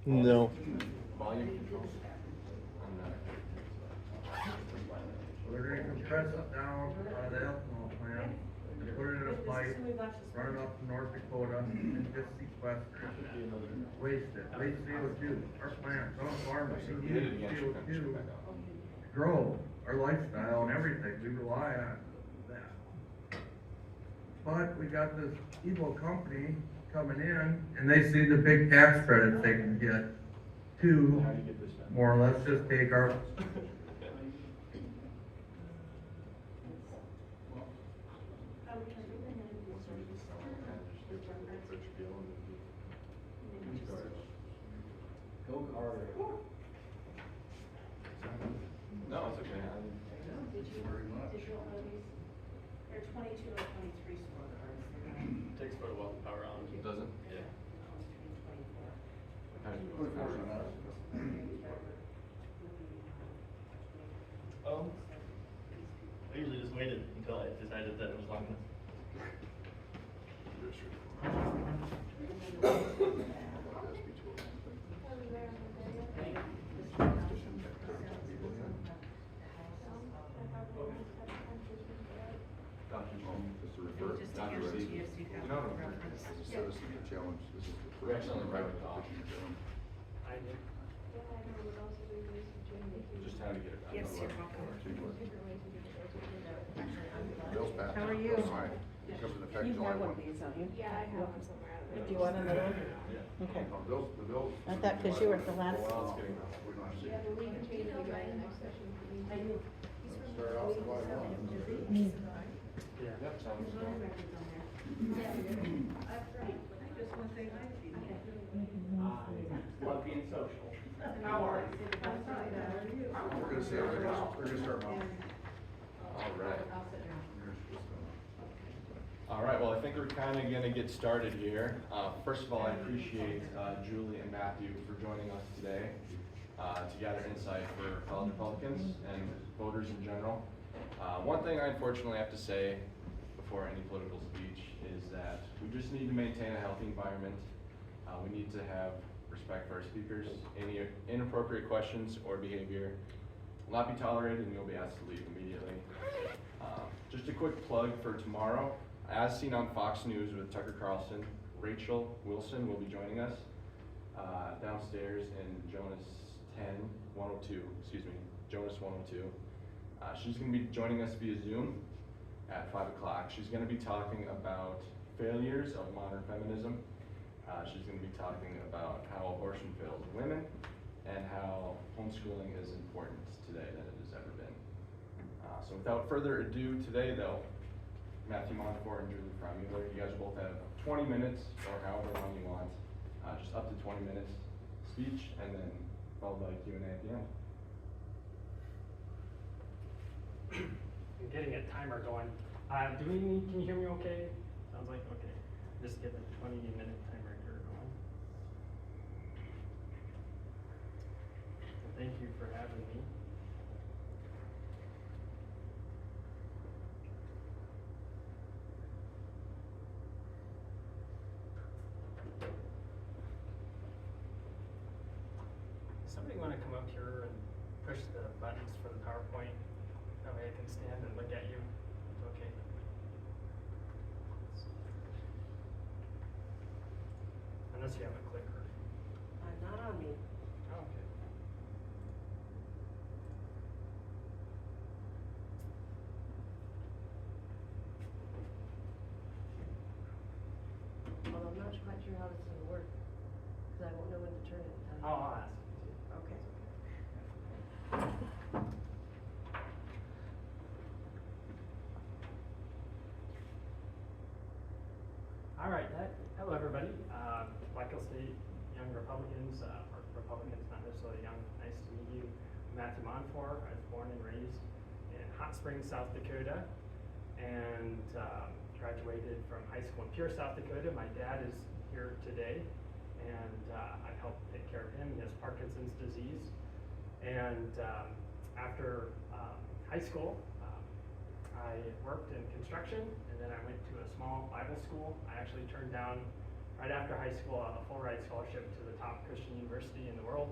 No. Volume control? They're gonna compress it down out of the ethanol plant, put it in a pipe, run it up to North Dakota, and just sequester it. Waste it, waste CO2. Our plants, our farmers, we need CO2 to grow our lifestyle and everything. We rely on that. But we got this evil company coming in, and they see the big tax credits they can get to more or less just take our Go Carter. No, it's okay. Did you know these? They're 22 or 23 scorecards. Takes quite a while to power on. Doesn't? Yeah. Oh. I usually just waited until I decided that it was long enough. Just to refer, Just not to to guarantee resident. us you have No, no. reference. As a citizen challenge, this is the We first. actually only write with the petition challenge. I did. Just how to get it done. Yes, you're welcome. Bill's passed. How are you? Fine. It comes into effect You July have one 1. of these, don't you? Yeah, I have one somewhere. Do you want another one? Yeah. Okay. The bills. I thought because you were at the last. Well, it's getting. We're not seeing. Yeah, but we can change the guy in the next session. Start off July 1. Yeah. Yep, sounds good. Love being social. How are you? We're gonna see, they're gonna start off. All right. All right, well, I think we're kind of going to get started here. First of all, I appreciate Julie and Matthew for joining us today to gather insight for college Republicans and voters in general. One thing I unfortunately have to say before any political speech is that we just need to maintain a healthy environment. We need to have respect for our speakers. Any inappropriate questions or behavior will not be tolerated, and you'll be asked to leave immediately. Just a quick plug for tomorrow. As seen on Fox News with Tucker Carlson, Rachel Wilson will be joining us downstairs in Jonas 102, Jonas 102. She's going to be joining us via Zoom at 5 o'clock. She's going to be talking about failures of modern feminism. She's going to be talking about how abortion fails women and how homeschooling is important today than it has ever been. So without further ado, today though, Matthew Monfore and Julie Frye-Mueller, you guys both have 20 minutes or however long you want, just up to 20 minutes speech, and then followed by Q&A at the end. I'm getting a timer going. Can you hear me okay? Sounds like okay. Just get the 20-minute timer here going. Thank you for having me. Somebody want to come up here and push the buttons for the PowerPoint? That way I can stand and look at you. It's okay. Unless you have a clicker. Not on me. Oh, okay. Well, I'm not quite sure how this is gonna work, because I won't know when to turn it. I'll ask. Okay. All right, hello everybody. Like I'll say, young Republicans, or Republicans not necessarily young, nice to meet you. I'm Matthew Monfore. I was born and raised in Hot Springs, South Dakota, and graduated from high school in Pierre, South Dakota. My dad is here today, and I've helped take care of him. He has Parkinson's disease. And after high school, I worked in construction, and then I went to a small Bible school. I actually turned down right after high school, a full ride scholarship to the top Christian university in the world,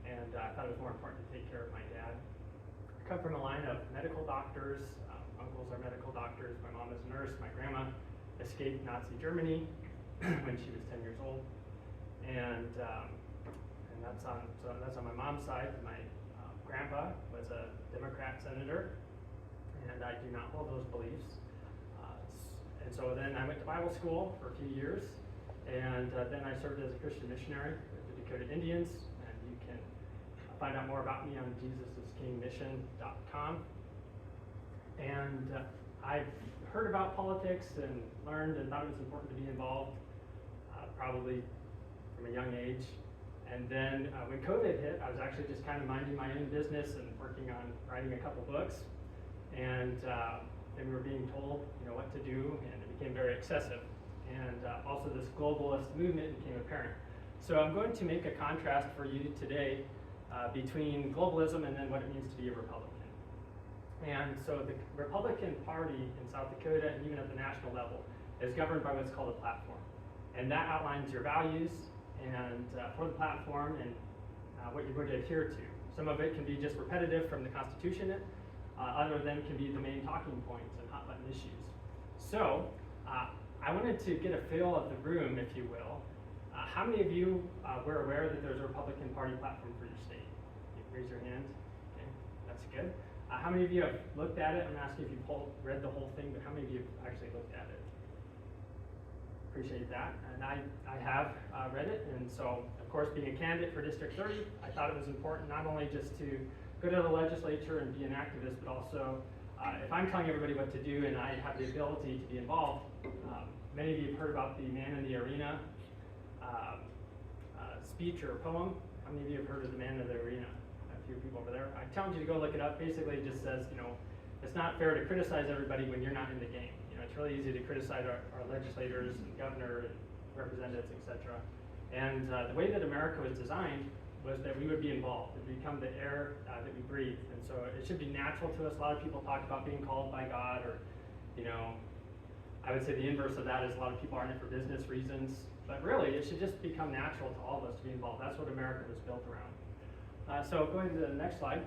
and I thought it was more important to take care of my dad. I come from a line of medical doctors. Uncles are medical doctors. My mom is a nurse. My grandma escaped Nazi Germany when she was 10 years old, and that's on my mom's side. My grandpa was a Democrat senator, and I do not hold those beliefs. And so then I went to Bible school for a few years, and then I served as a Christian missionary with the Dakota Indians, and you can find out more about me on jesuskingmission.com. And I've heard about politics and learned and thought it was important to be involved, probably from a young age. And then when COVID hit, I was actually just kind of minding my own business and working on writing a couple books. And we were being told, what to do, and it became very excessive. And also this globalist movement became apparent. So I'm going to make a contrast for you today between globalism and then what it means to be a Republican. And so the Republican Party in South Dakota, and even at the national level, is governed by what's called a platform. And that outlines your values and for the platform and what you're going to adhere to. Some of it can be just repetitive from the Constitution. Other of them can be the main talking points and hot button issues. So I wanted to get a feel of the room, if you will. How many of you were aware that there's a Republican Party platform for your state? Raise your hand. Okay, that's good. How many of you have looked at it? I'm asking if you've read the whole thing, but how many of you have actually looked at it? Appreciate that. And I have read it, and so, of course, being a candidate for District 30, I thought it was important not only just to go to the legislature and be an activist, but also if I'm telling everybody what to do and I have the ability to be involved. Many of you have heard about the Man in the Arena speech or poem. How many of you have heard of the Man in the Arena? A few people over there. I challenge you to go look it up. Basically, it just says, it's not fair to criticize everybody when you're not in the game. It's really easy to criticize our legislators and governor and representatives, etc. And the way that America was designed was that we would be involved. It would become the air that we breathe. And so it should be natural to us. A lot of people talk about being called by God, or, I would say the inverse of that is a lot of people are in it for business reasons. But really, it should just become natural to all of us to be involved. That's what America was built around. So going to the next slide.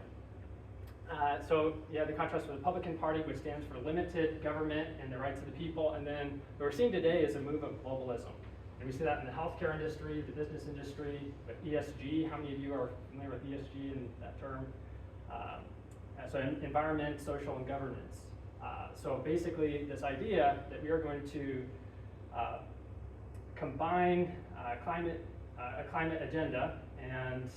The contrast with the Republican Party, which stands for limited government and the rights of the people. And then what we're seeing today is a move of globalism. And we see that in the healthcare industry, the business industry, with ESG. How many of you are familiar with ESG and that term? So environment, social, and governance. So basically this idea that we are going to combine a climate agenda and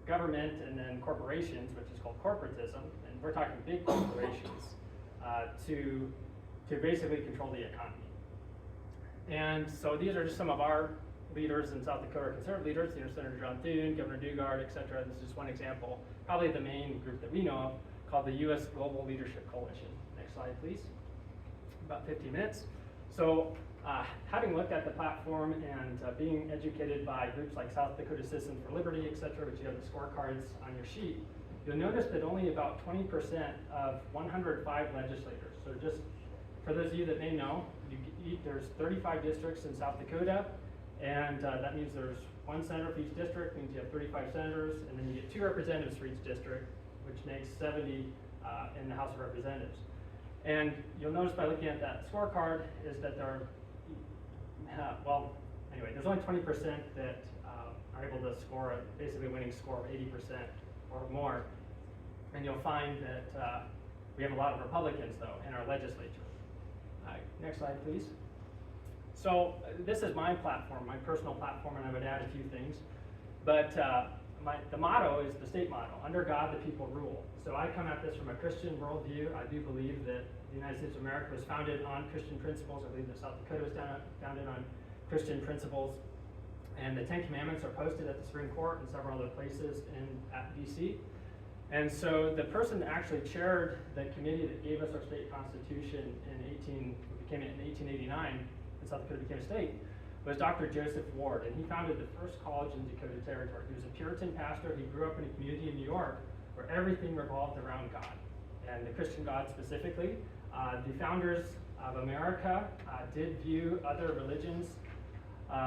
government and then corporations, which is called corporatism, and we're talking big corporations, to basically control the economy. And so these are just some of our leaders in South Dakota, conservative leaders, Senator John Thune, Governor Dugard, et cetera. This is just one example, probably the main group that we know of, called the U.S. Global Leadership Coalition. Next slide, please. About 15 minutes. So having looked at the platform and being educated by groups like South Dakota Citizens for Liberty, et cetera, which you have the scorecards on your sheet, you'll notice that only about 20% of 105 legislators, so just for those of you that may know, there's 35 districts in South Dakota, and that means there's one senator for each district, means you have 35 senators, and then you get 2 representatives for each district, which makes 70 in the House of Representatives. And you'll notice by looking at that scorecard is that there are, there's only 20% that are able to score basically a winning score of 80% or more. And you'll find that we have a lot of Republicans, though, in our legislature. Next slide, please. So this is my platform, my personal platform, and I would add a few things. But the motto is the state motto: under God, the people rule. So I come at this from a Christian worldview. I do believe that the United States of America was founded on Christian principles. I believe that South Dakota was founded on Christian principles. And the 10 Commandments are posted at the Supreme Court and several other places at DC. And so the person that actually chaired the committee that gave us our state constitution in 1889, and South Dakota became a state, was Dr. Joseph Ward, and he founded the first college in Dakota Territory. He was a Puritan pastor. He grew up in a community in New York where everything revolved around God, and the Christian God specifically. The founders of America did view other religions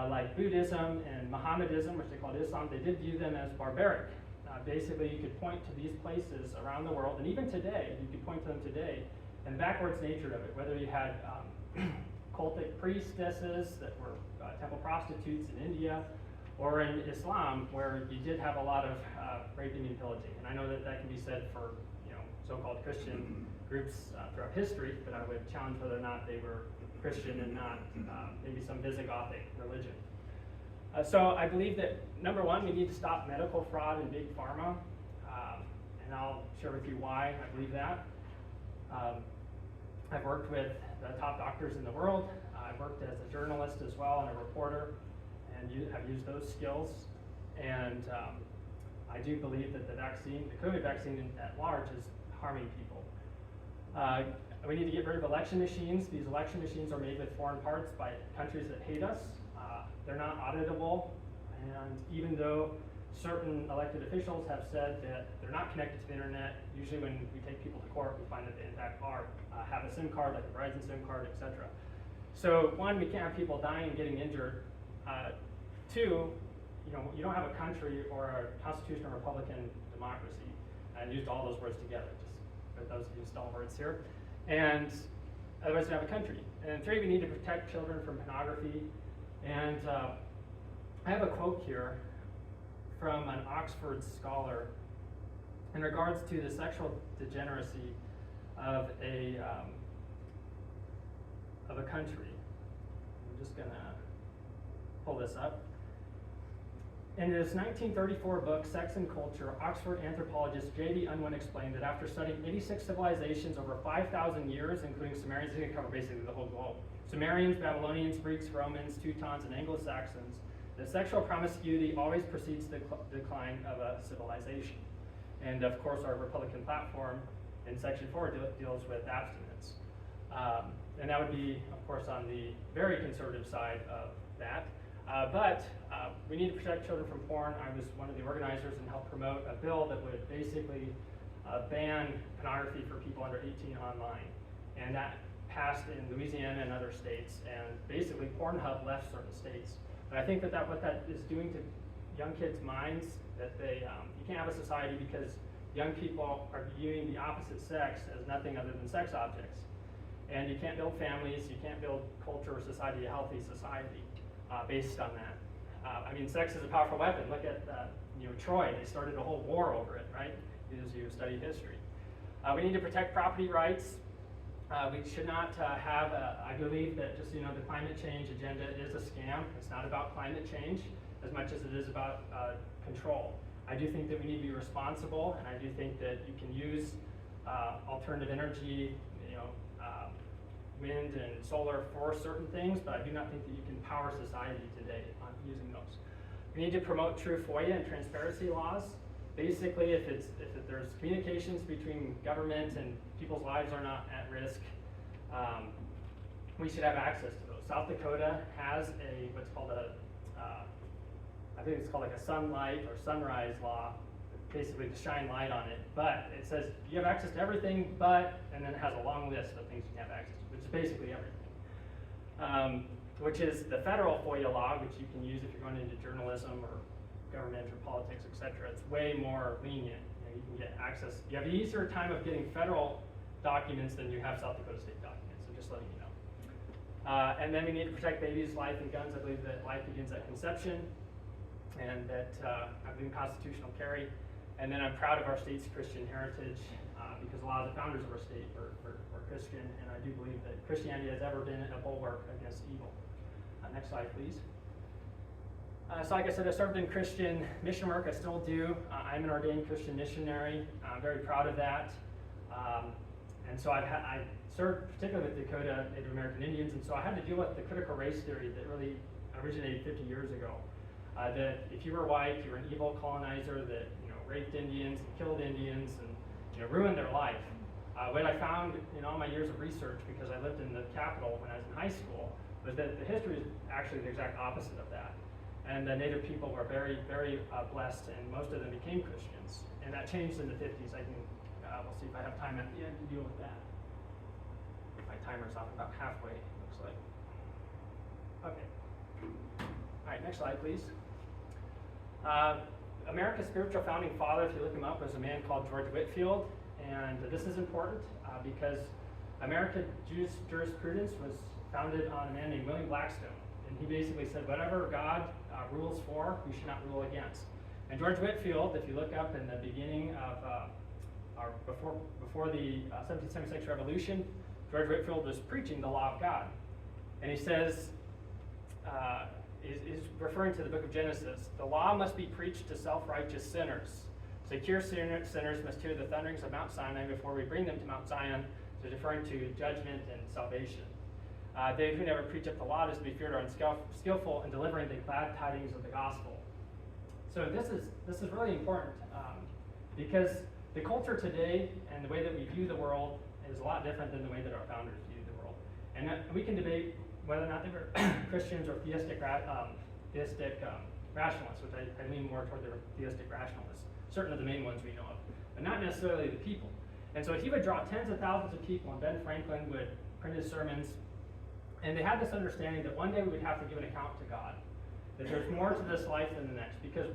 like Buddhism and Mohammedanism, which they called Islam, they did view them as barbaric. Basically, you could point to these places around the world, and even today, you could point to them today, and the backwards nature of it, whether you had cultic priestesses that were temple prostitutes in India, or in Islam, where you did have a lot of raping and pillaging. And I know that that can be said for so-called Christian groups throughout history, but I would challenge whether or not they were Christian and not maybe some Visigothic religion. So I believe that, number one, we need to stop medical fraud and big pharma, and I'll share with you why I believe that. I've worked with the top doctors in the world. I've worked as a journalist as well and a reporter, and have used those skills. And I do believe that the COVID vaccine at large is harming people. We need to get rid of election machines. These election machines are made with foreign parts by countries that hate us. They're not auditable, and even though certain elected officials have said that they're not connected to the internet, usually when we take people to court, we find that they in fact are, have a SIM card, like a Verizon SIM card, etc. So one, we can't have people dying and getting injured. Two, you don't have a country or a constitutional Republican democracy. I used all those words together, just for those of you stall words here. And otherwise we have a country. And three, we need to protect children from pornography. And I have a quote here from an Oxford scholar in regards to the sexual degeneracy of a country. I'm just gonna pull this up. In his 1934 book, Sex and Culture, Oxford anthropologist J.D. Unwin explained that after studying 86 civilizations over 5,000 years, including Sumerians, he's going to cover basically the whole globe, Sumerians, Babylonians, Greeks, Romans, Teutons, and Anglo-Saxons, that sexual promiscuity always precedes the decline of a civilization. And of course, our Republican platform in Section 4 deals with abstinence. And that would be, of course, on the very conservative side of that. But we need to protect children from porn. I was one of the organizers and helped promote a bill that would basically ban pornography for people under 18 online. And that passed in Louisiana and other states. And basically, Pornhub left certain states. But I think that what that is doing to young kids' minds, that they you can't have a society because young people are viewing the opposite sex as nothing other than sex objects. And you can't build families, you can't build culture or society, a healthy society. Based on that. I mean, sex is a powerful weapon. Look at Troy. They started a whole war over it, right? As you study history. We need to protect property rights. We should not have, I believe that just, the climate change agenda is a scam. It's not about climate change as much as it is about control. I do think that we need to be responsible, and I do think that you can use alternative energy, wind and solar for certain things, but I do not think that you can power society today on using those. We need to promote true FOIA and transparency laws. Basically, if there's communications between government and people's lives are not at risk, we should have access to those. South Dakota has what's called I think it's called like a sunlight or sunrise law, basically to shine light on it. But it says you have access to everything, and then it has a long list of things you can have access to, which is basically everything. Which is the federal FOIA law, which you can use if you're going into journalism or government or politics, etc. It's way more lenient. You can get access. You have an easier time of getting federal documents than you have South Dakota state documents, so just letting you know. And then we need to protect babies' life and guns. I believe that life begins at conception, and that I believe in constitutional carry. And then I'm proud of our state's Christian heritage because a lot of the founders of our state were Christian, and I do believe that Christianity has ever been a bulwark against evil. Next slide, please. So like I said, I served in Christian mission work. I still do. I'm an ordained Christian missionary. I'm very proud of that. And so I served particularly with Dakota Native American Indians, and so I had to deal with the critical race theory that really originated 50 years ago. That if you were white, you were an evil colonizer that raped Indians and killed Indians and ruined their life. What I found in all my years of research, because I lived in the capital when I was in high school, was that the history is actually the exact opposite of that. And the Native people were very, very blessed, and most of them became Christians. And that changed in the 50s. We'll see if I have time at the end to deal with that. My timer's off about halfway, looks like. Okay. All right, next slide, please. America's spiritual founding father, if you look him up, was a man called George Whitefield. And this is important because American jurisprudence was founded on a man named William Blackstone. And he basically said, whatever God rules for, we should not rule against. And George Whitefield, if you look up in the beginning of, or before the 1776 Revolution, George Whitefield was preaching the law of God. And he says, is referring to the book of Genesis, the law must be preached to self-righteous sinners. Secure sinners must hear the thunderings of Mount Sinai before we bring them to Mount Zion, so referring to judgment and salvation. They who never preach up the law is to be feared or unskillful in delivering the glad tidings of the gospel. So this is really important because the culture today and the way that we view the world is a lot different than the way that our founders viewed the world. And we can debate whether or not they were Christians or theistic rationalists, which I lean more toward the theistic rationalists, certain of the main ones we know of, but not necessarily the people. And so he would draw tens of thousands of people, and Ben Franklin would print his sermons, and they had this understanding that one day we would have to give an account to God, that there's more to this life than the next, because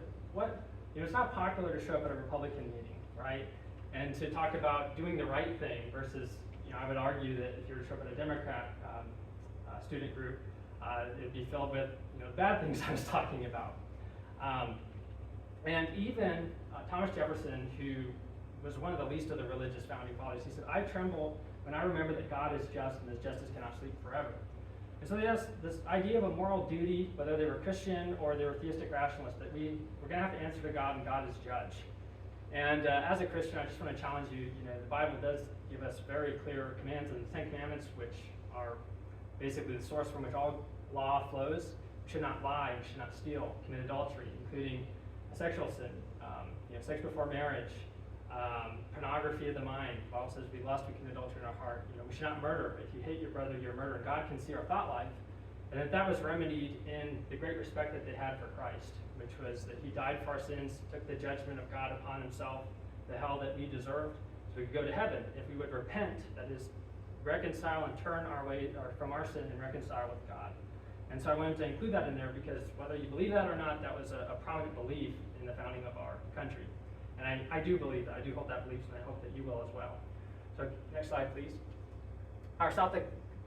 it's not popular to show up at a Republican meeting, right? And to talk about doing the right thing versus, I would argue that if you were to show up at a Democrat student group, it'd be filled with, bad things I was talking about. And even Thomas Jefferson, who was one of the least of the religious founding fathers, he said, I tremble when I remember that God is just and his justice cannot sleep forever. And so there's this idea of a moral duty, whether they were Christian or they were theistic rationalists, that we're going to have to answer to God, and God is judge. And as a Christian, I just want to challenge you, the Bible does give us very clear commands, and the Ten Commandments, which are basically the source from which all law flows. We should not lie, we should not steal, commit adultery, including a sexual sin, sex before marriage, pornography of the mind. The Bible says we lust, we commit adultery in our heart. We should not murder. If you hate your brother, you're a murderer. God can see our thought life. And that was remedied in the great respect that they had for Christ, which was that he died for our sins, took the judgment of God upon himself, the hell that we deserved, so we could go to heaven if we would repent, that is, reconcile and turn our way from our sin and reconcile with God. And so I wanted to include that in there because whether you believe that or not, that was a prominent belief in the founding of our country. And I do believe that. I do hold that belief, and I hope that you will as well. So next slide, please. Our South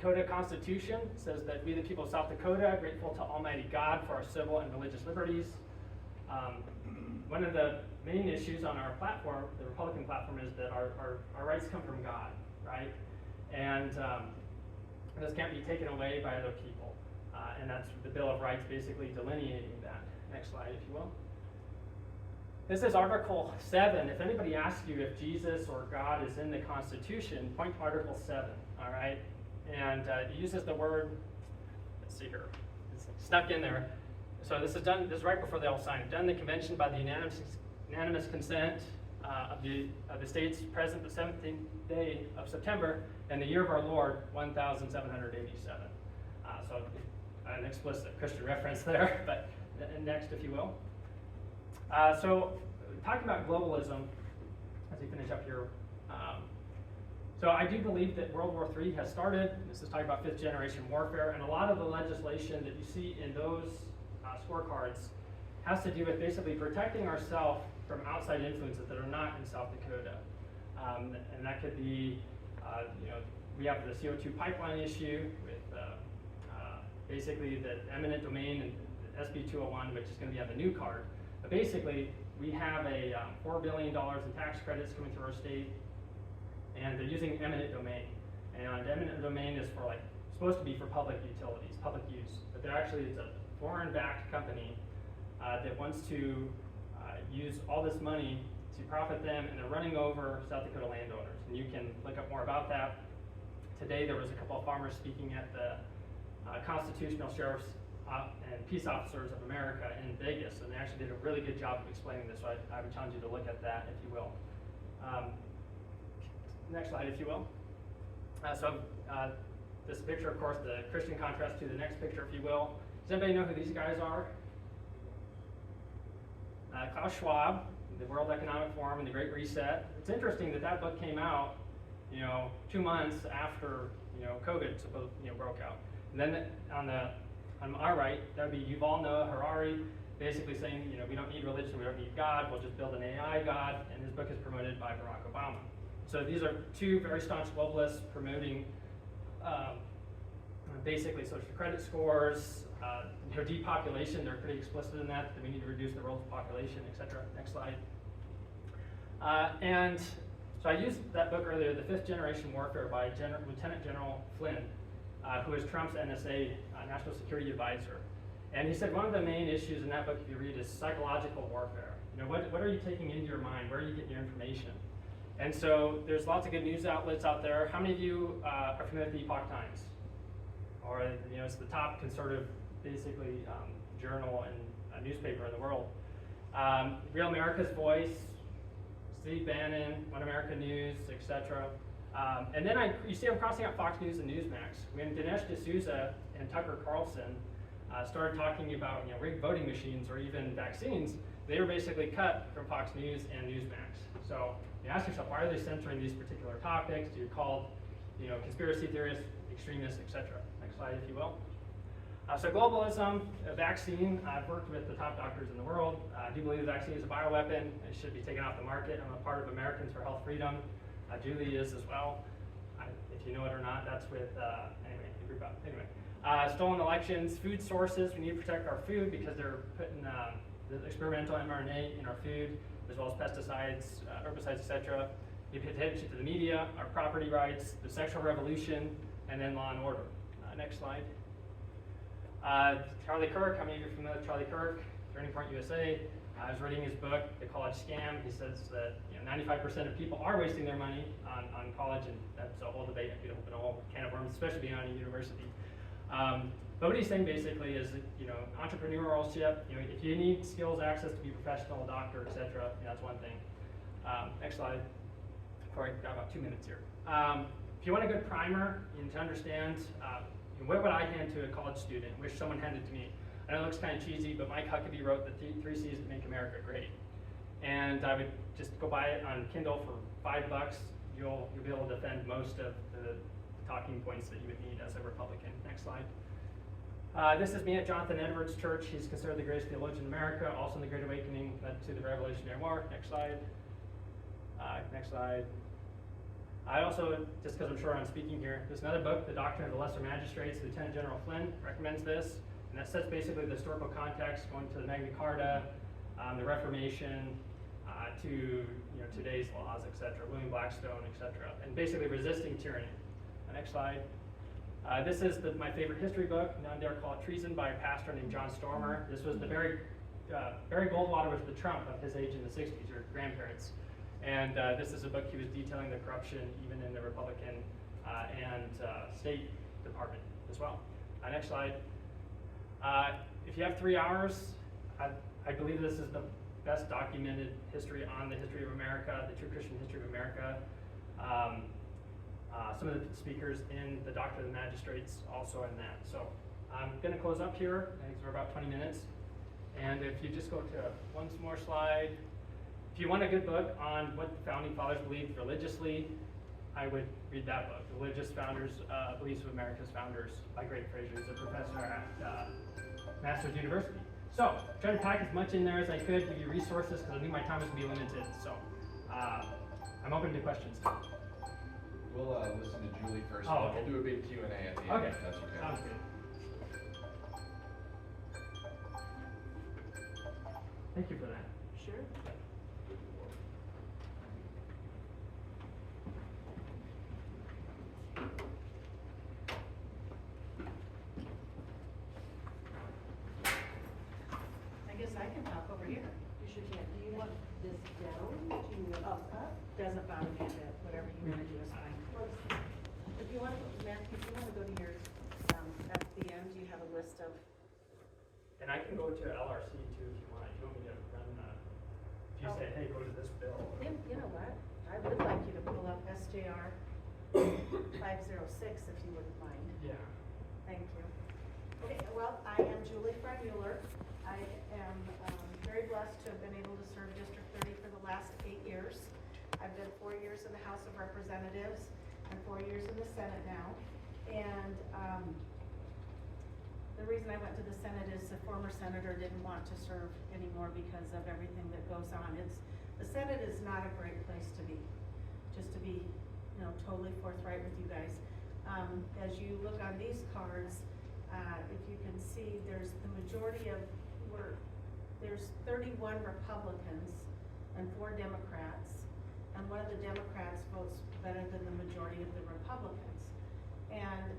Dakota Constitution says that we, the people of South Dakota, are grateful to Almighty God for our civil and religious liberties. One of the main issues on our platform, the Republican platform, is that our rights come from God, right? And this can't be taken away by other people. And that's the Bill of Rights basically delineating that. Next slide, if you will. This is Article 7. If anybody asks you if Jesus or God is in the Constitution, point to Article 7, all right? And it uses the word, let's see here, it's stuck in there. So this is right before they all sign it. Done the convention by the unanimous consent of the states present the 17th day of September in the year of our Lord, 1787. So an explicit Christian reference there, but next, if you will. So talking about globalism, as we finish up here, so I do believe that World War III has started. This is talking about fifth generation warfare, and a lot of the legislation that you see in those scorecards has to do with basically protecting ourselves from outside influences that are not in South Dakota. And that could be, we have the CO2 pipeline issue with basically the eminent domain and SB 201, which is going to be on the new card. But basically, we have a $4 billion in tax credits coming through our state, and they're using eminent domain. And eminent domain is for supposed to be for public utilities, public use. But it's a foreign-backed company that wants to use all this money to profit them, and they're running over South Dakota landowners. And you can look up more about that. Today, there was a couple of farmers speaking at the Constitutional Sheriffs and Peace Officers of America in Vegas, and they actually did a really good job of explaining this, so I would challenge you to look at that, if you will. Next slide, if you will. This picture, of course, the Christian contrast to the next picture, if you will. Does anybody know who these guys are? Klaus Schwab, the World Economic Forum, and the Great Reset. It's interesting that book came out, 2 months after, COVID broke out. And then on our right, that would be Yuval Noah Harari, basically saying, we don't need religion, we don't need God, we'll just build an AI God, and his book is promoted by Barack Obama. So these are two very staunch globalists promoting basically social credit scores, depopulation. They're pretty explicit in that we need to reduce the world's population, etc. Next slide. And so I used that book earlier, The Fifth Generation Warfare by Lieutenant General Flynn, who is Trump's NSA National Security Advisor. And he said one of the main issues in that book, if you read, is psychological warfare. What are you taking into your mind? Where are you getting your information? And so there's lots of good news outlets out there. How many of you are familiar with the Epoch Times? Or it's the top conservative, basically, journal and newspaper in the world. Real America's Voice, Steve Bannon, One America News, etc. And then you see I'm crossing out Fox News and Newsmax. When Dinesh D'Souza and Tucker Carlson started talking about rigged voting machines or even vaccines, they were basically cut from Fox News and Newsmax. So you ask yourself, why are they censoring these particular topics? You're called conspiracy theorists, extremists, etc. Next slide, if you will. So globalism, a vaccine, I've worked with the top doctors in the world. I do believe the vaccine is a bioweapon. It should be taken off the market. I'm a part of Americans for Health Freedom. Julie is as well. If you know it or not, that's with, stolen elections, food sources. We need to protect our food because they're putting the experimental mRNA in our food, as well as pesticides, herbicides, etc. You pay attention to the media, our property rights, the sexual revolution, and then law and order. Next slide. Charlie Kirk, how many of you are familiar with Charlie Kirk? Turning Point USA. I was reading his book, The College Scam. He says that 95% of people are wasting their money on college, and that's a whole debate. I could open a whole can of worms, especially being on a university. But what he's saying basically is that, entrepreneurship, if you need skills, access to be professional, a doctor, etc., that's one thing. Next slide. I've got about 2 minutes here. If you want a good primer to understand, what would I hand to a college student? Wish someone handed to me. I know it looks kind of cheesy, but Mike Huckabee wrote the three C's that make America great. And I would just go buy it on Kindle for $5. You'll be able to defend most of the talking points that you would need as a Republican. Next slide. This is me at Jonathan Edwards Church. He's considered the greatest theologian in America, also in the Great Awakening led to the Revolutionary War. Next slide. Next slide. I also, just because I'm sure I'm speaking here, there's another book, The Doctrine of the Lesser Magistrates. Lieutenant General Flynn recommends this, and that sets basically the historical context going to the Magna Carta, the Reformation, to today's laws, etc., William Blackstone, etc., and basically resisting tyranny. Next slide. This is my favorite history book. Now dare call it treason, by a pastor named John Stormer. This was Barry Goldwater was the Trump of his age in the 60s, your grandparents. And this is a book he was detailing the corruption even in the Republican and State Department as well. Next slide. If you have 3 hours, I believe this is the best documented history on the history of America, the true Christian history of America. Some of the speakers in The Doctrine of the Magistrates also in that. So I'm going to close up here. I think we're about 20 minutes. And if you just go to one more slide. If you want a good book on what the Founding Fathers believed religiously, I would read that book, The Religious Founders, Beliefs of America's Founders by Greg Fraser. He's a professor at Masters University. So, trying to pack as much in there as I could, give you resources, because I knew my time was going to be limited. So, I'm open to questions. We'll listen to Julie first, Oh, and okay. we'll do a big Q&A at the end, Okay, if that's okay. sounds good. Thank you for that. Sure. I guess I can talk over here. You should, do you want this down? Do you want this up? Doesn't bother me a bit, whatever you want to do is fine. If you want, Matthew, if you want to go to your, at the end, you have a list of, And I can go to LRC too if you want. You want me to run, if you say, hey, go to this bill. you know what? I would like you to pull up SJR 506 if you wouldn't mind. Yeah. Thank you. Okay, well, I am Julie Frye-Mueller. I am very blessed to have been able to serve District 30 for the last 8 years. I've been 4 years in the House of Representatives and 4 years in the Senate now. And, the reason I went to the Senate is the former senator didn't want to serve anymore because of everything that goes on. The Senate is not a great place to be, just to be, totally forthright with you guys. As you look on these cards, if you can see, there's the majority of, there's 31 Republicans and 4 Democrats, and one of the Democrats votes better than the majority of the Republicans. And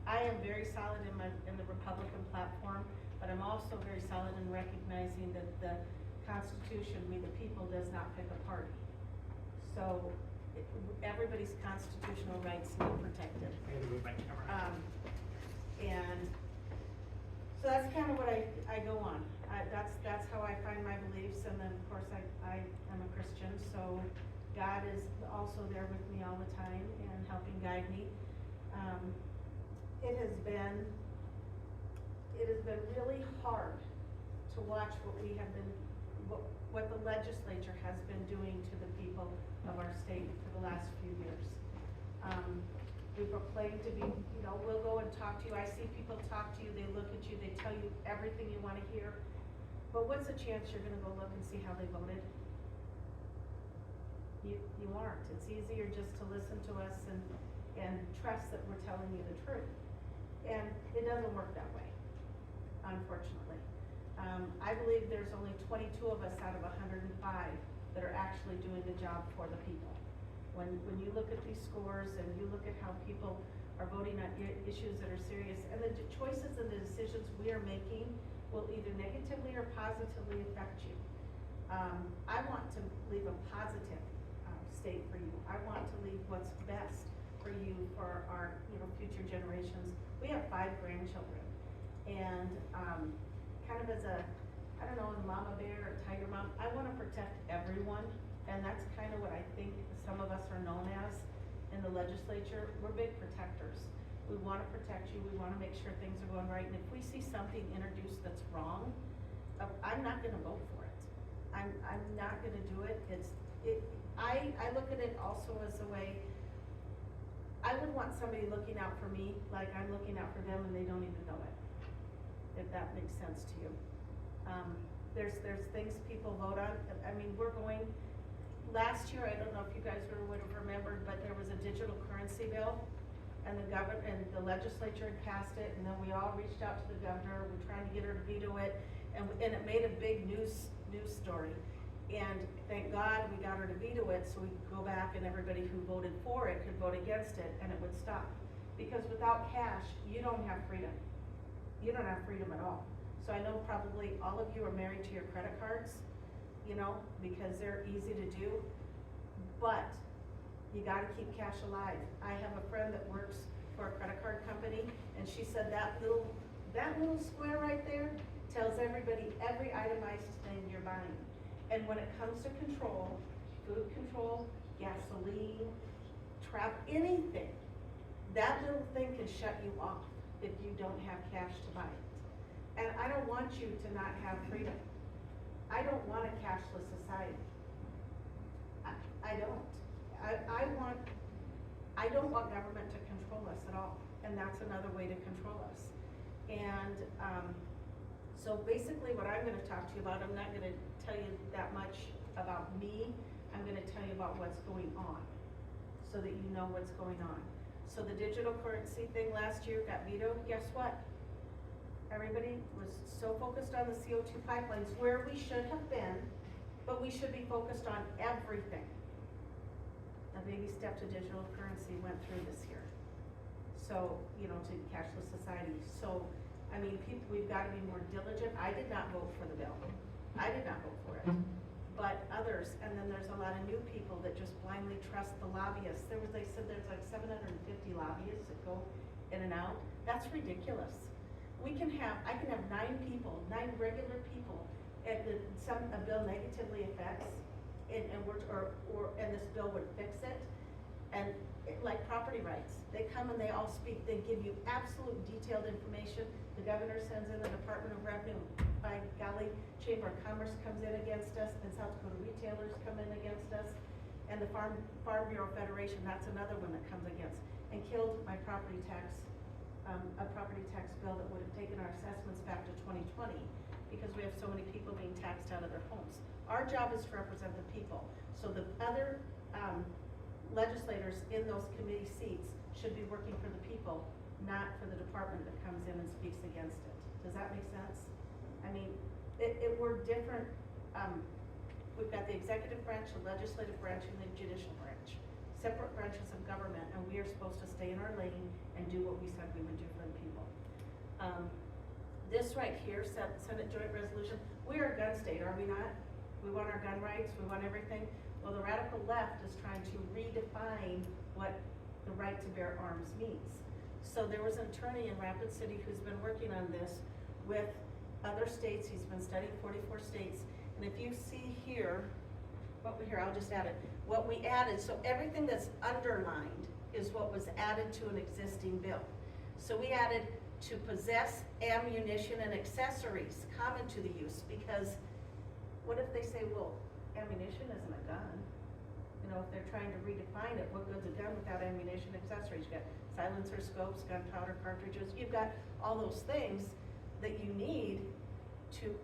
I am very solid in the Republican platform, but I'm also very solid in recognizing that the Constitution, we the people, does not pick a party. So everybody's constitutional rights need protected. And so that's kind of what I go on. That's how I find my beliefs, and then of course I am a Christian, so God is also there with me all the time and helping guide me. It has been really hard to watch what the legislature has been doing to the people of our state for the last few years. We proclaim to be, we'll go and talk to you. I see people talk to you, they look at you, they tell you everything you want to hear. But what's the chance you're gonna go look and see how they voted? You aren't. It's easier just to listen to us and trust that we're telling you the truth. And it doesn't work that way, unfortunately. I believe there's only 22 of us out of 105 that are actually doing the job for the people. When you look at these scores and you look at how people are voting on issues that are serious, and the choices and the decisions we are making will either negatively or positively affect you. I want to leave a positive state for you. I want to leave what's best for you, for our future generations. We have 5 grandchildren, and kind of as a, I don't know, a mama bear or tiger mom, I want to protect everyone, and that's kind of what I think some of us are known as in the legislature. We're big protectors. We want to protect you. We want to make sure things are going right, and if we see something introduced that's wrong, I'm not going to vote for it. I'm not going to do it. I look at it also as a way, I would want somebody looking out for me like I'm looking out for them and they don't even know it, if that makes sense to you. There's things people vote on. I mean, last year, I don't know if you guys would have remembered, but there was a digital currency bill, and the legislature had passed it, and then we all reached out to the governor. We're trying to get her to veto it, and it made a big news story. And thank God we got her to veto it, so we could go back and everybody who voted for it could vote against it, and it would stop. Because without cash, you don't have freedom. You don't have freedom at all. So I know probably all of you are married to your credit cards, because they're easy to do, but you gotta keep cash alive. I have a friend that works for a credit card company, and she said that little square right there tells everybody every itemized thing you're buying. And when it comes to control, food control, gasoline, travel, anything, that little thing can shut you off if you don't have cash to buy it. And I don't want you to not have freedom. I don't want a cashless society. I don't. I don't want government to control us at all, and that's another way to control us. And so basically what I'm going to talk to you about, I'm not going to tell you that much about me. I'm going to tell you about what's going on, so that you know what's going on. So the digital currency thing last year got vetoed. Guess what? Everybody was so focused on the CO2 pipelines, where we should have been, but we should be focused on everything. A baby step to digital currency went through this year. So, to cashless society. So, I mean, we've got to be more diligent. I did not vote for the bill. I did not vote for it. But others, and then there's a lot of new people that just blindly trust the lobbyists. They said there's like 750 lobbyists that go in and out. That's ridiculous. I can have 9 regular people, and a bill negatively affects, and this bill would fix it. And like property rights, they come and they all speak. They give you absolute detailed information. The governor sends in the Department of Revenue. By golly, Chamber of Commerce comes in against us, and South Dakota retailers come in against us. And the Farm Bureau Federation, that's another one that comes against, and killed my property tax, a property tax bill that would have taken our assessments back to 2020, because we have so many people being taxed out of their homes. Our job is to represent the people, so the other legislators in those committee seats should be working for the people, not for the department that comes in and speaks against it. Does that make sense? I mean, we're different. We've got the executive branch, the legislative branch, and the judicial branch. Separate branches of government, and we are supposed to stay in our lane and do what we said we would do for the people. This right here, Senate Joint Resolution, we are a gun state, are we not? We want our gun rights, we want everything. Well, the radical left is trying to redefine what the right to bear arms means. So there was an attorney in Rapid City who's been working on this with other states. He's been studying 44 states. And if you see here, I'll just add it. What we added, so everything that's underlined is what was added to an existing bill. So we added to possess ammunition and accessories common to the use, because what if they say, well, ammunition isn't a gun? You know, if they're trying to redefine it, what good's a gun without ammunition accessories? You've got silencer, scopes, gunpowder, cartridges. You've got all those things that you need to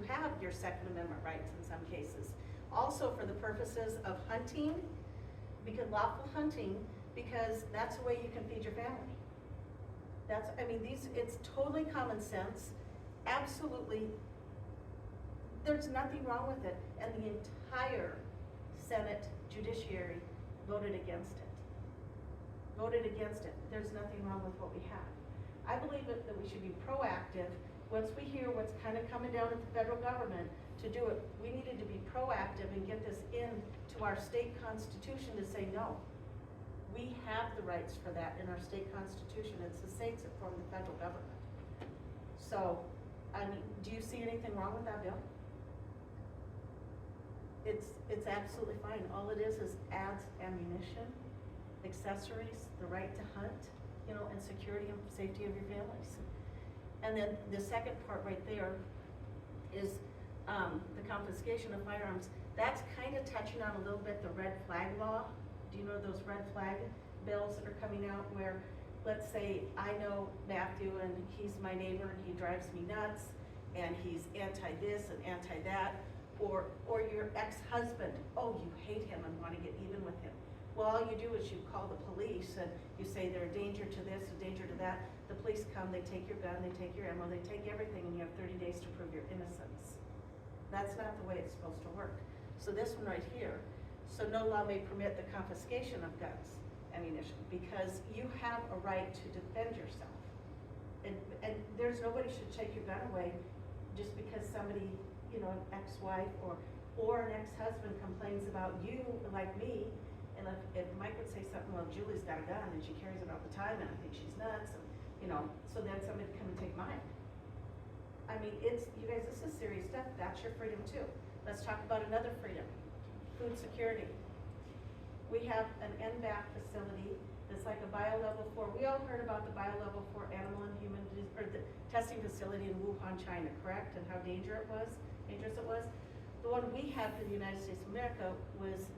have your Second Amendment rights in some cases. Also for the purposes of hunting, because lawful hunting, because that's the way you can feed your family. It's totally common sense, absolutely. There's nothing wrong with it, and the entire Senate Judiciary voted against it. There's nothing wrong with what we have. I believe that we should be proactive. Once we hear what's kind of coming down at the federal government to do it, we needed to be proactive and get this into our state constitution to say no. We have the rights for that in our state constitution. It's the states that form the federal government. So, I mean, do you see anything wrong with that bill? It's absolutely fine. All it is adds ammunition, accessories, the right to hunt, you know, and security and safety of your families. And then the second part right there is the confiscation of firearms. That's kind of touching on a little bit the red flag law. Do you know those red flag bills that are coming out where, let's say, I know Matthew and he's my neighbor and he drives me nuts and he's anti-this and anti-that, or your ex-husband, oh, you hate him and want to get even with him. Well, all you do is you call the police and you say they're a danger to this, a danger to that. The police come, they take your gun, they take your ammo, they take everything, and you have 30 days to prove your innocence. That's not the way it's supposed to work. So this one right here, so no law may permit the confiscation of guns, ammunition, because you have a right to defend yourself. And there's nobody should take your gun away just because somebody, you know, an ex-wife or an ex-husband complains about you, like me. And if Mike would say something, well, Julie's got a gun and she carries it all the time and I think she's nuts, and, you know, so then somebody come and take mine. I mean, you guys, this is serious stuff. That's your freedom too. Let's talk about another freedom, food security. We have an NVAC facility that's like a bio-level 4. We all heard about the bio-level 4 animal and human, or the testing facility in Wuhan, China, correct? And how dangerous it was. The one we have in the United States of America was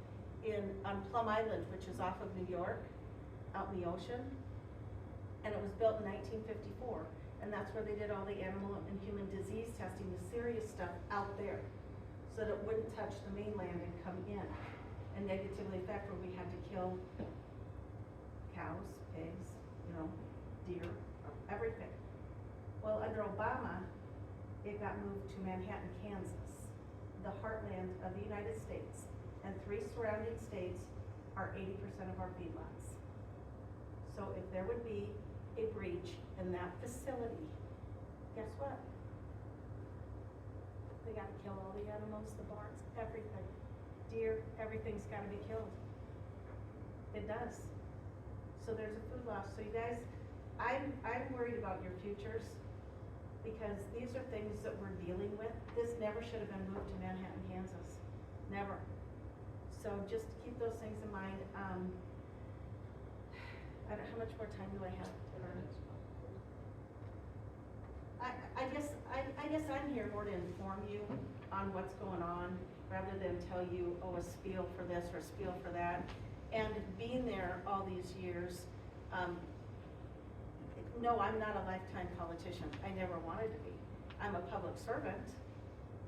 on Plum Island, which is off of New York, out in the ocean, and it was built in 1954, and that's where they did all the animal and human disease testing, the serious stuff out there, so that it wouldn't touch the mainland and come in and negatively affect where we had to kill cows, pigs, you know, deer, everything. Well, under Obama, it got moved to Manhattan, Kansas, the heartland of the United States. And 3 surrounding states are 80% of our feedlots. So if there would be a breach in that facility, guess what? They gotta kill all the animals, the barns, everything. Deer, everything's gotta be killed. It does. So there's a food loss. So you guys, I'm worried about your futures, because these are things that we're dealing with. This never should have been moved to Manhattan, Kansas. Never. So just keep those things in mind. I don't, how much more time do I have? I guess I'm here more to inform you on what's going on, rather than tell you, oh, a spiel for this or a spiel for that. And being there all these years, no, I'm not a lifetime politician. I never wanted to be. I'm a public servant,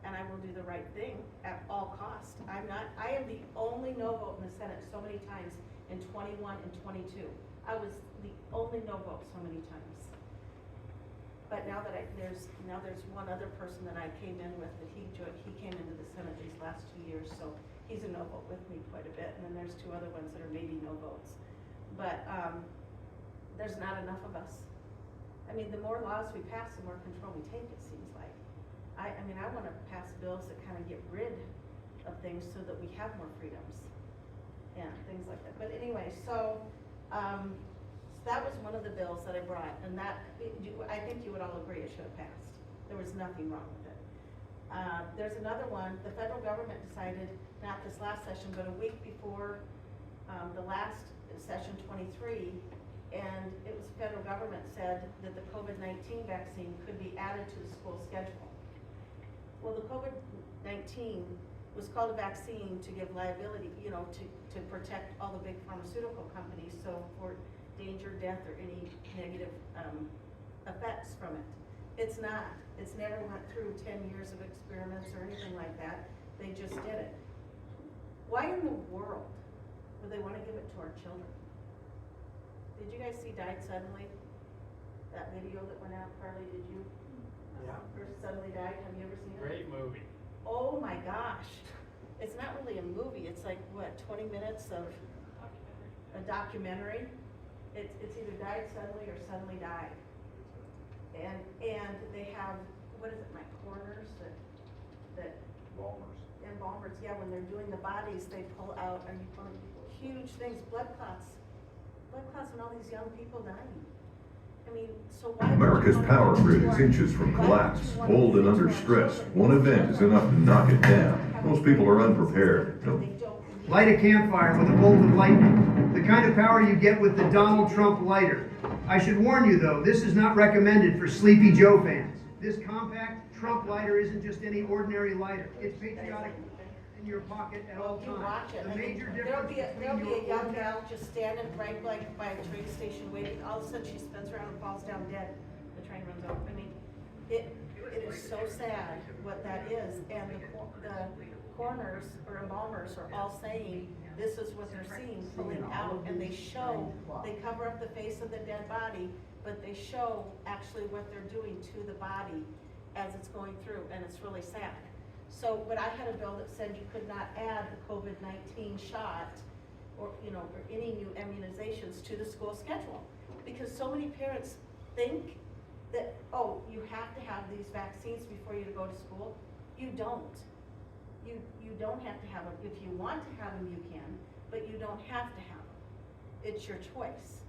and I will do the right thing at all costs. I am the only no vote in the Senate so many times in 21 and 22. I was the only no vote so many times. But now that there's one other person that I came in with, that he came into the Senate these last 2 years, so he's a no vote with me quite a bit, and then there's 2 other ones that are maybe no votes. But there's not enough of us. I mean, the more laws we pass, the more control we take, it seems like. I mean, I want to pass bills that kind of get rid of things so that we have more freedoms and things like that. But anyway, so that was one of the bills that I brought, and I think you would all agree it should have passed. There was nothing wrong with it. There's another one. The federal government decided, not this last session, but a week before the last session 23, and it was the federal government said that the COVID-19 vaccine could be added to the school schedule. Well, the COVID-19 was called a vaccine to give liability, to protect all the big pharmaceutical companies, so for danger, death, or any negative effects from it. It's not. It's never went through 10 years of experiments or anything like that. They just did it. Why in the world would they want to give it to our children? Did you guys see Died Suddenly? That video that went out, Carly, did you? Yeah. Or Suddenly Died, have you ever seen it? Great movie. Oh my gosh. It's not really a movie, it's like, what, 20 minutes of a documentary? It's either Died Suddenly or Suddenly Died. And they have, what is it, like coroners that embalmers, yeah, when they're doing the bodies, they pull out, huge things, blood clots and all these young people dying. I mean, so why would you America's wanna power give it grid to is our- inches from why would you collapse. wanna Old give and it to under our stress, children? one event is enough to knock it down. Most people are unprepared. They don't need Light a campfire with a bolt of lightning, the kind of power you get with the Donald Trump lighter. I should warn you though, this is not recommended for Sleepy Joe fans. This compact Trump lighter isn't just any ordinary lighter. It's patriotic in your pocket at all You watch times. it. The I mean, major there'll difference be a between young gal just standing right like by a train station waiting. All of a sudden she spins around and falls down dead. The train runs over. I mean, it is so sad what that is. And the coroners or embalmers are all saying this is what they're seeing pulling out, and they cover up the face of the dead body, but they show actually what they're doing to the body as it's going through, and it's really sad. So, but I had a bill that said you could not add the COVID-19 shot or any new immunizations to the school schedule, because so many parents think that, oh, you have to have these vaccines before you go to school. You don't. You don't have to have them. If you want to have them, you can, but you don't have to have them. It's your choice.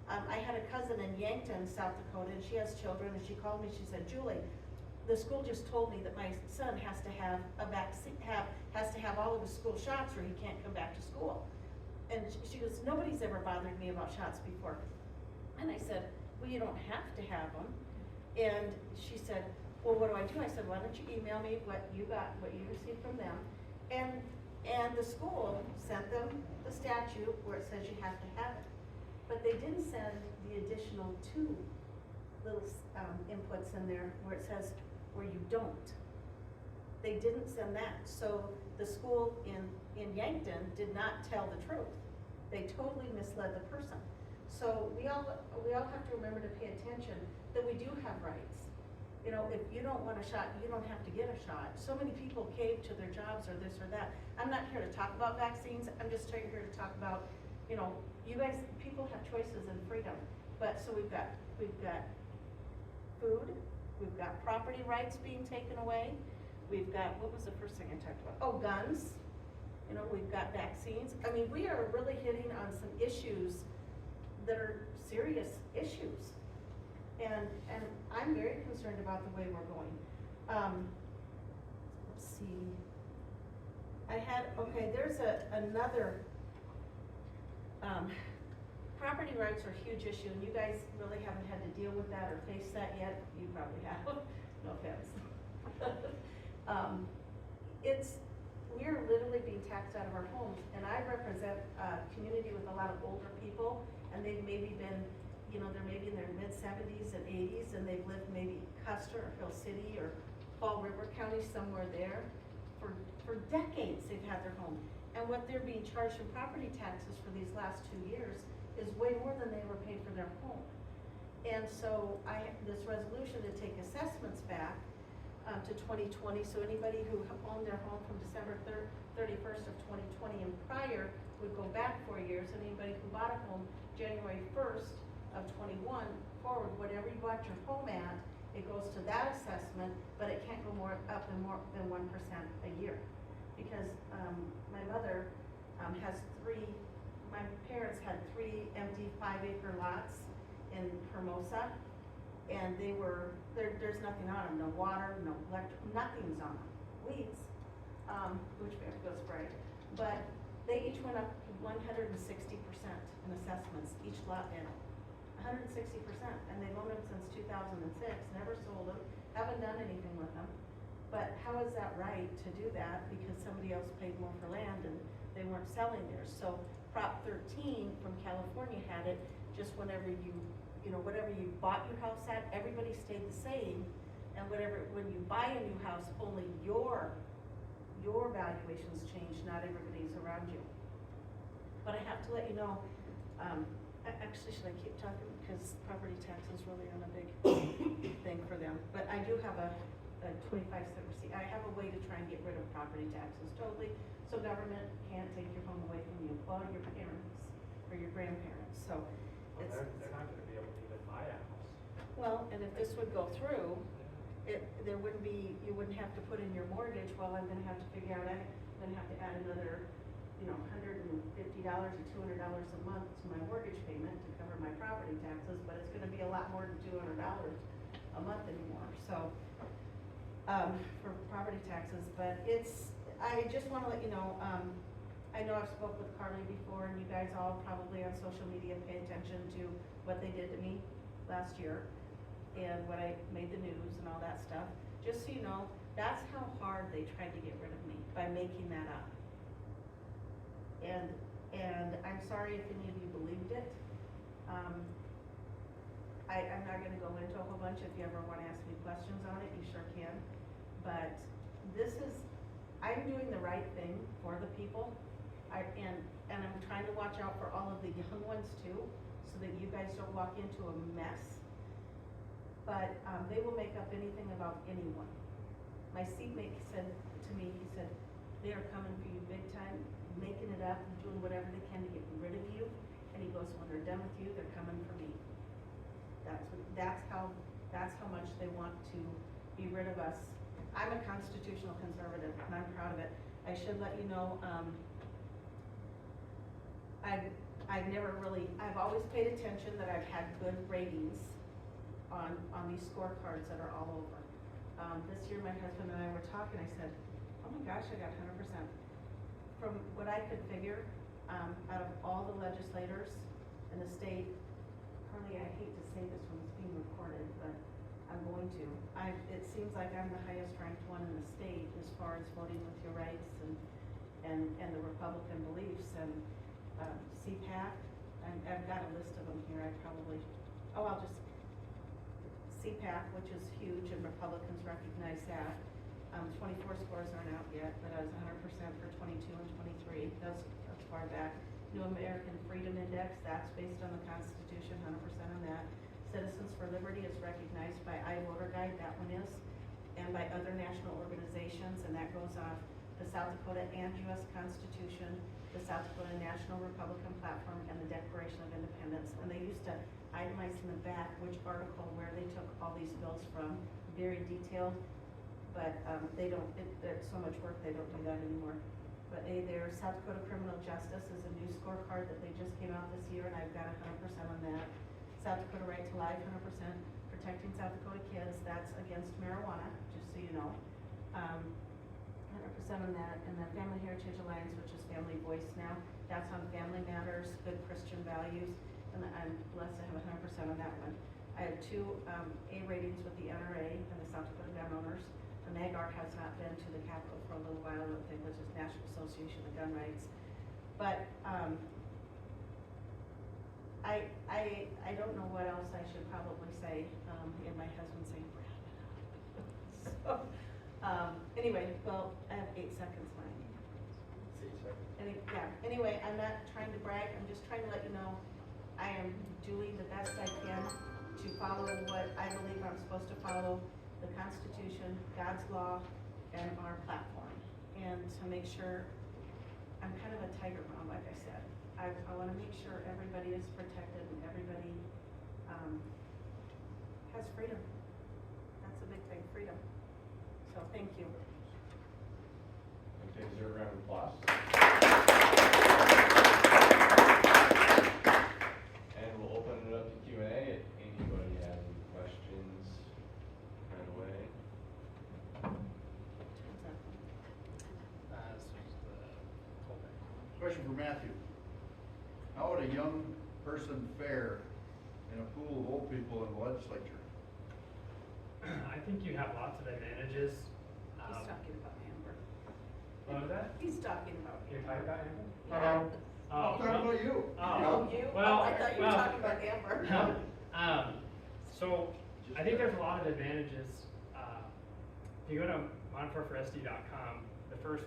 I had a cousin in Yankton, South Dakota, and she has children, and she called me, she said, Julie, the school just told me that my son has to have a vaccine, has to have all of his school shots or he can't come back to school. And she goes, nobody's ever bothered me about shots before. And I said, well, you don't have to have them. And she said, well, what do I do? I said, why don't you email me what you received from them? And the school sent them the statute where it says you have to have it. But they didn't send the additional 2 little inputs in there where it says where you don't. They didn't send that. So the school in Yankton did not tell the truth. They totally misled the person. So we all have to remember to pay attention that we do have rights. If you don't want a shot, you don't have to get a shot. So many people cave to their jobs or this or that. I'm not here to talk about vaccines. I'm just here to talk about, you guys, people have choices and freedom. But so we've got food, we've got property rights being taken away. We've got, what was the first thing I talked about? Oh, guns. We've got vaccines. I mean, we are really hitting on some issues that are serious issues. And I'm very concerned about the way we're going. Let's see. there's another property rights are a huge issue, and you guys really haven't had to deal with that or face that yet. You probably have, no offense. We're literally being taxed out of our homes, and I represent a community with a lot of older people, and they've maybe been, they're maybe in their mid-70s and 80s, and they've lived maybe Custer or Hill City or Fall River County, somewhere there. For decades, they've had their home. And what they're being charged in property taxes for these last 2 years is way more than they ever paid for their home. And so this resolution to take assessments back to 2020, so anybody who owned their home from December 31st of 2020 and prior would go back 4 years, and anybody who bought a home January 1st of 21 forward, whatever you bought your home at, it goes to that assessment, but it can't go more than 1% a year. Because my mother my parents had 3 empty 5-acre lots in Hermosa, and there's nothing on them, no water, no electric, nothing's on them. Weeds, which we have to go spray. But they each went up 160% in assessments, each lot did. 160%, and they've owned them since 2006, never sold them, haven't done anything with them. But how is that right to do that? Because somebody else paid more for land and they weren't selling theirs. So Prop 13 from California had it, just whenever whatever you bought your house at, everybody stayed the same. And when you buy a new house, only your valuations change, not everybody's around you. But I have to let you know, actually, should I keep talking? Because property taxes really aren't a big thing for them. But I do have a 25-cent receipt. I have a way to try and get rid of property taxes totally, so government can't take your home away from you, or your parents, or your grandparents. So Well, it's, they're not gonna be able to even buy a house. well, and if this would go through, you wouldn't have to put in your mortgage. Well, I'm gonna have to figure out, I'm gonna have to add another, $150 or $200 a month to my mortgage payment to cover my property taxes, but it's gonna be a lot more than $200 a month anymore, so, for property taxes. But I just wanna let you know, I know I've spoke with Carly before, and you guys all probably on social media pay attention to what they did to me last year, and when I made the news and all that stuff. Just so you know, that's how hard they tried to get rid of me, by making that up. And I'm sorry if any of you believed it. I'm not gonna go into a whole bunch. If you ever wanna ask me questions on it, you sure can. But I'm doing the right thing for the people. And I'm trying to watch out for all of the young ones too, so that you guys don't walk into a mess. But they will make up anything about anyone. My seatmate said to me, he said, they are coming for you big time, making it up, doing whatever they can to get rid of you. And he goes, when they're done with you, they're coming for me. That's how much they want to be rid of us. I'm a constitutional conservative, and I'm proud of it. I should let you know, I've always paid attention that I've had good ratings on these scorecards that are all over. This year, my husband and I were talking, I said, oh my gosh, I got 100%. From what I could figure, out of all the legislators in the state, Carly, I hate to say this when it's being recorded, but I'm going to. It seems like I'm the highest ranked one in the state as far as voting with your rights and the Republican beliefs. And CPAC, I've got a list of them here. CPAC, which is huge, and Republicans recognize that. 24 scores aren't out yet, but I was 100% for 22 and 23. That's far back. New American Freedom Index, that's based on the Constitution, 100% on that. Citizens for Liberty is recognized by iVoter Guide, that one is, and by other national organizations, and that goes off the South Dakota and U.S. Constitution, the South Dakota National Republican Platform, and the Declaration of Independence. And they used to itemize in the back which article, where they took all these bills from, very detailed, but there's so much work, they don't do that anymore. But there, South Dakota Criminal Justice is a new scorecard that they just came out this year, and I've got 100% on that. South Dakota Right to Life, 100%. Protecting South Dakota Kids, that's against marijuana, just so you know. 100% on that. And then Family Heritage Alliance, which is Family Voice now, that's on family matters, good Christian values. and I'm blessed to have 100% on that one. I have 2 A ratings with the NRA and the South Dakota Gun Owners. The NAGAR has not been to the Capitol for a little while, I think, which is National Association of Gun Rights. But I don't know what else I should probably say, and my husband's saying, wrap it up. So, anyway, well, I have 8 seconds, Mike. Anyway, I'm not trying to brag, I'm just trying to let you know I am doing the best I can to follow what I believe I'm supposed to follow, the Constitution, God's law, and our platform. And to make sure, I'm kind of a tiger mom, like I said. I want to make sure everybody is protected and everybody has freedom. That's a big thing, freedom. So thank you. Okay, is there a round of applause? And we'll open it up to Q&A if anybody has any questions right away. Question for Matthew. How would a young person fare in a pool of old people in the legislature? I think you have lots of advantages. He's talking about Amber. What was that? He's talking about You're Amber. talking about him? I'm talking well- about you. Oh, you? Well, Oh, I thought you were well- talking about Amber. So I think there's a lot of advantages. If you go to monforesd.com, the first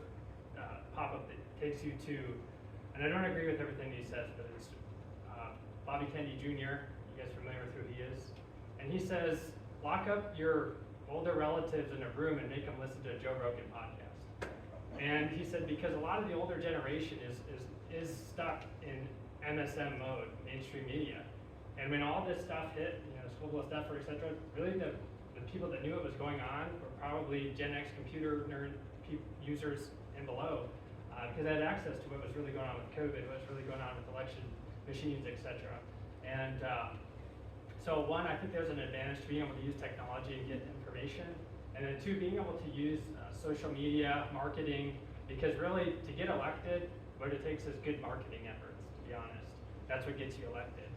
pop-up that takes you to, and I don't agree with everything he says, but it's Bobby Kennedy Jr. You guys familiar with who he is? And he says, lock up your older relatives in a room and make them listen to a Joe Rogan podcast. And he said because a lot of the older generation is stuck in MSM mode, mainstream media. And when all this stuff hit, school bus stuff, et cetera, really the people that knew what was going on were probably Gen X computer nerd users and below, because they had access to what was really going on with COVID, what was really going on with election machines, et cetera. And so one, I think there's an advantage to being able to use technology and get information. And then 2, being able to use social media, marketing, because really to get elected, what it takes is good marketing efforts, to be honest. That's what gets you elected.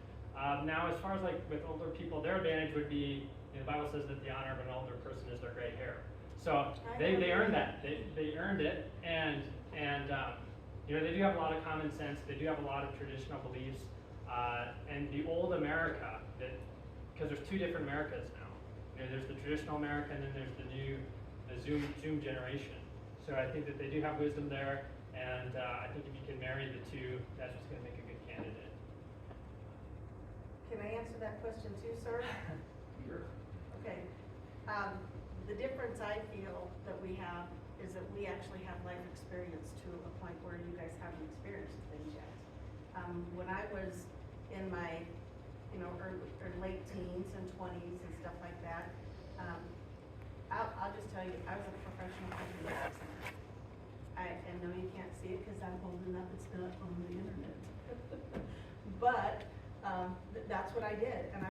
Now, as far as like with older people, their advantage would be, the Bible says that the honor of an older person is their gray hair. So they earned that. They earned it, and they do have a lot of common sense. They do have a lot of traditional beliefs, and the old America, because there's 2 different Americas now. There's the traditional America, and then there's the Zoom generation. So I think that they do have wisdom there, and I think if you can marry the 2, that's what's going to make a good candidate. Can I answer that question too, sir? Sure. Okay. The difference I feel that we have is that we actually have life experience to a point where you guys haven't experienced things yet. When I was in my, early or late teens and 20s and stuff like that, I'll just tell you, I was a professional computer accident. And no, you can't see it because I'm holding up, it's not on the internet. But that's what I did, and